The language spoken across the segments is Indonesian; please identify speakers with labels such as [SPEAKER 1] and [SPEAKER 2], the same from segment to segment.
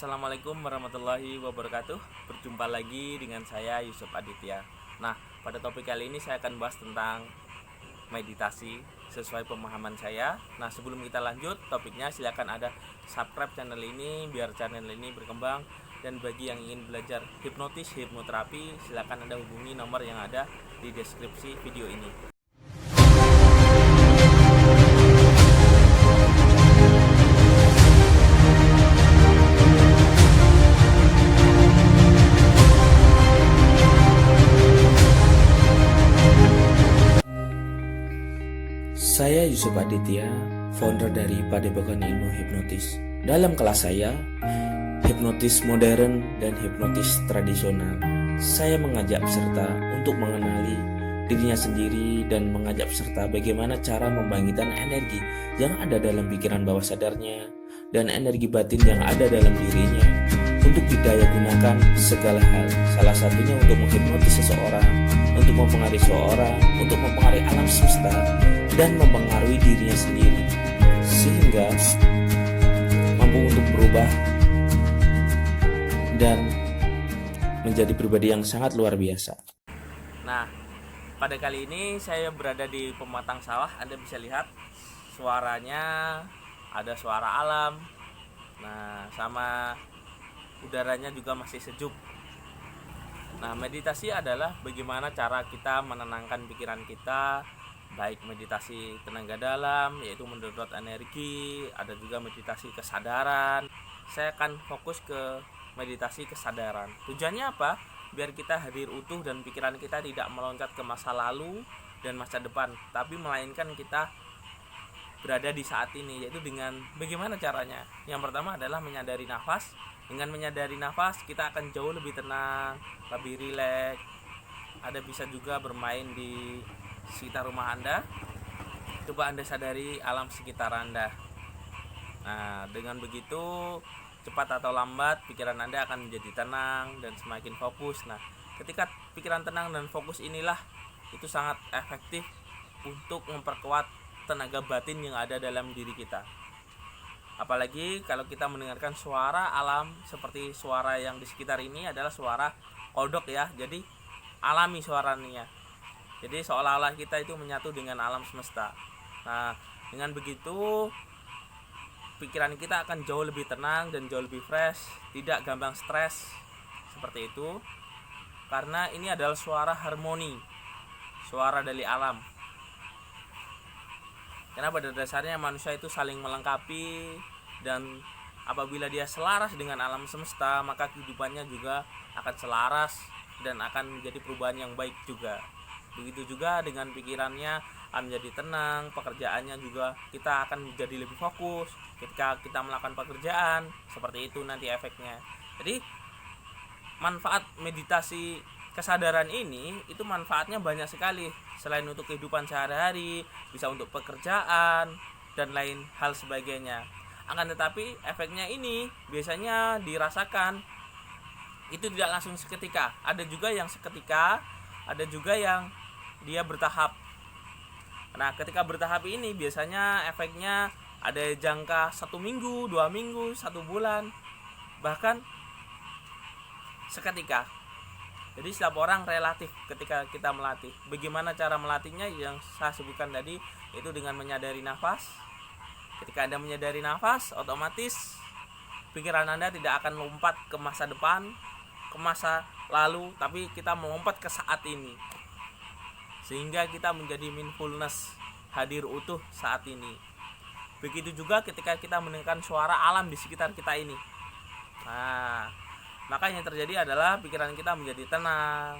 [SPEAKER 1] Assalamualaikum warahmatullahi wabarakatuh. Berjumpa lagi dengan saya Yusuf Aditya. Nah, pada topik kali ini saya akan bahas tentang meditasi sesuai pemahaman saya. Nah, sebelum kita lanjut topiknya, silakan ada subscribe channel ini biar channel ini berkembang. Dan bagi yang ingin belajar hipnoterapi, silakan Anda hubungi nomor yang ada di deskripsi video ini. Saya Yusuf Aditya, founder dari Padepokan Ilmu Hipnotis. Dalam kelas saya, hipnotis modern dan hipnotis tradisional, saya mengajak peserta untuk mengenali dirinya sendiri dan mengajak peserta bagaimana cara membangkitkan energi yang ada dalam pikiran bawah sadarnya dan energi batin yang ada dalam dirinya untuk didaya gunakan segala hal. Salah satunya untuk menghipnotis seseorang, untuk mempengaruhi seseorang, untuk mempengaruhi alam semesta, dan mempengaruhi dirinya sendiri, sehingga mampu untuk berubah dan menjadi pribadi yang sangat luar biasa. Nah, pada kali ini saya berada di pematang sawah. Anda bisa lihat suaranya, ada suara alam. Nah, sama udaranya juga masih sejuk. Nah, meditasi adalah bagaimana cara kita menenangkan pikiran kita, baik meditasi tenaga dalam yaitu mendorot energi, ada juga meditasi kesadaran. Saya akan fokus ke meditasi kesadaran. Tujuannya apa? Biar kita hadir utuh dan pikiran kita tidak meloncat ke masa lalu dan masa depan, tapi melainkan kita berada di saat ini, yaitu dengan bagaimana caranya. Yang pertama adalah menyadari nafas. Dengan menyadari nafas kita akan jauh lebih tenang, lebih rileks. Ada bisa juga bermain di sekitar rumah Anda. Coba Anda sadari alam sekitar Anda. Nah, dengan begitu cepat atau lambat pikiran Anda akan menjadi tenang dan semakin fokus. Nah, ketika pikiran tenang dan fokus inilah itu sangat efektif untuk memperkuat tenaga batin yang ada dalam diri kita. Apalagi kalau kita mendengarkan suara alam seperti suara yang di sekitar ini adalah suara kodok ya. Jadi alami suaranya. Jadi seolah-olah kita itu menyatu dengan alam semesta. Nah, dengan begitu pikiran kita akan jauh lebih tenang dan jauh lebih fresh, tidak gampang stres seperti itu. Karena ini adalah suara harmoni, suara dari alam. Karena pada dasarnya manusia itu saling melengkapi, dan apabila dia selaras dengan alam semesta, maka kehidupannya juga akan selaras dan akan menjadi perubahan yang baik juga. Begitu juga dengan pikirannya akan menjadi tenang, pekerjaannya juga kita akan menjadi lebih fokus ketika kita melakukan pekerjaan. Seperti itu nanti efeknya. Jadi manfaat meditasi kesadaran ini itu manfaatnya banyak sekali. Selain untuk kehidupan sehari-hari, bisa untuk pekerjaan dan lain hal sebagainya. Akan tetapi efeknya ini biasanya dirasakan itu tidak langsung seketika. Ada juga yang seketika, ada juga yang dia bertahap. Nah, ketika bertahap ini biasanya efeknya ada jangka 1 minggu, 2 minggu, 1 bulan, bahkan seketika. Jadi setiap orang relatif ketika kita melatih. Bagaimana cara melatihnya yang saya sebutkan tadi, itu dengan menyadari nafas. Ketika Anda menyadari nafas, otomatis pikiran Anda tidak akan lompat ke masa depan, ke masa lalu, tapi kita melompat ke saat ini. Sehingga kita menjadi mindfulness, hadir utuh saat ini. Begitu juga ketika kita mendengarkan suara alam di sekitar kita ini. Nah, maka yang terjadi adalah pikiran kita menjadi tenang,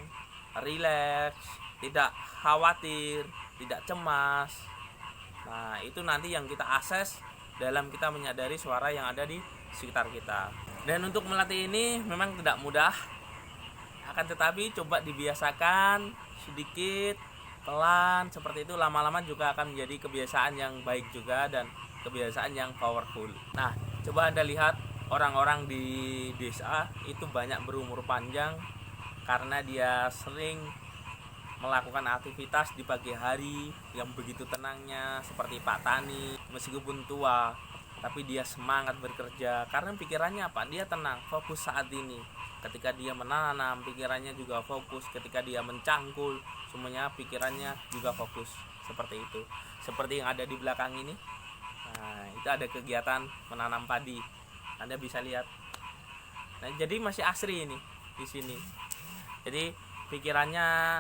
[SPEAKER 1] rileks, tidak khawatir, tidak cemas. Nah, itu nanti yang kita akses dalam kita menyadari suara yang ada di sekitar kita. Dan untuk melatih ini memang tidak mudah. Akan tetapi coba dibiasakan sedikit, pelan, seperti itu lama-lama juga akan menjadi kebiasaan yang baik juga dan kebiasaan yang powerful. Nah, coba Anda lihat orang-orang di desa itu banyak berumur panjang karena dia sering melakukan aktivitas di pagi hari yang begitu tenangnya, seperti Pak Tani. Meskipun tua, tapi dia semangat bekerja karena pikirannya apa? Dia tenang, fokus saat ini. Ketika dia menanam, pikirannya juga fokus. Ketika dia mencangkul, semuanya pikirannya juga fokus. Seperti itu. Seperti yang ada di belakang ini. Nah, itu ada kegiatan menanam padi. Anda bisa lihat. Nah, jadi masih asri ini di sini. Jadi pikirannya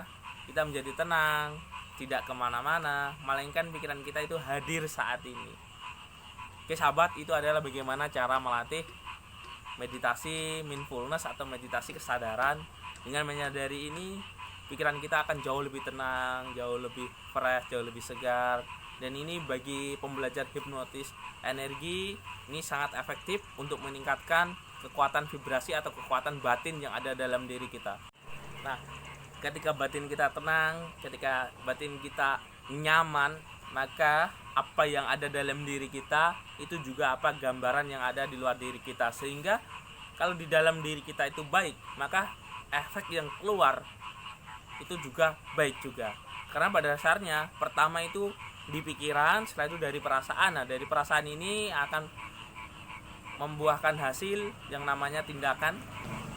[SPEAKER 1] kita menjadi tenang, tidak kemana-mana, melainkan pikiran kita itu hadir saat ini. Oke sahabat, itu adalah bagaimana cara melatih meditasi mindfulness atau meditasi kesadaran. Dengan menyadari ini, pikiran kita akan jauh lebih tenang, jauh lebih fresh, jauh lebih segar. Dan ini bagi pembelajar hipnotis energi ini sangat efektif untuk meningkatkan kekuatan vibrasi atau kekuatan batin yang ada dalam diri kita. Nah, ketika batin kita tenang, ketika batin kita nyaman, maka apa yang ada dalam diri kita itu juga apa gambaran yang ada di luar diri kita. Sehingga kalau di dalam diri kita itu baik, maka efek yang keluar itu juga baik juga. Karena pada dasarnya pertama itu di pikiran, setelah itu dari perasaan. Nah, dari perasaan ini akan membuahkan hasil yang namanya tindakan.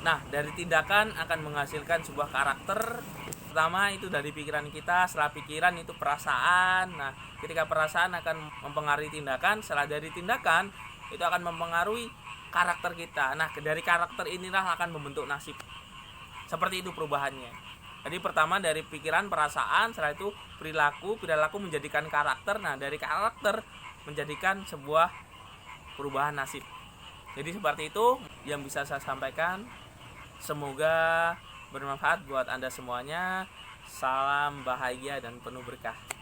[SPEAKER 1] Nah, dari tindakan akan menghasilkan sebuah karakter. Pertama itu dari pikiran kita, setelah pikiran itu perasaan. Nah, ketika perasaan akan mempengaruhi tindakan, setelah dari tindakan itu akan mempengaruhi karakter kita. Nah, dari karakter inilah akan membentuk nasib. Seperti itu perubahannya. Jadi pertama dari pikiran, perasaan, setelah itu perilaku menjadikan karakter. Nah, dari karakter menjadikan sebuah perubahan nasib. Jadi seperti itu yang bisa saya sampaikan. Semoga bermanfaat buat Anda semuanya. Salam bahagia dan penuh berkah.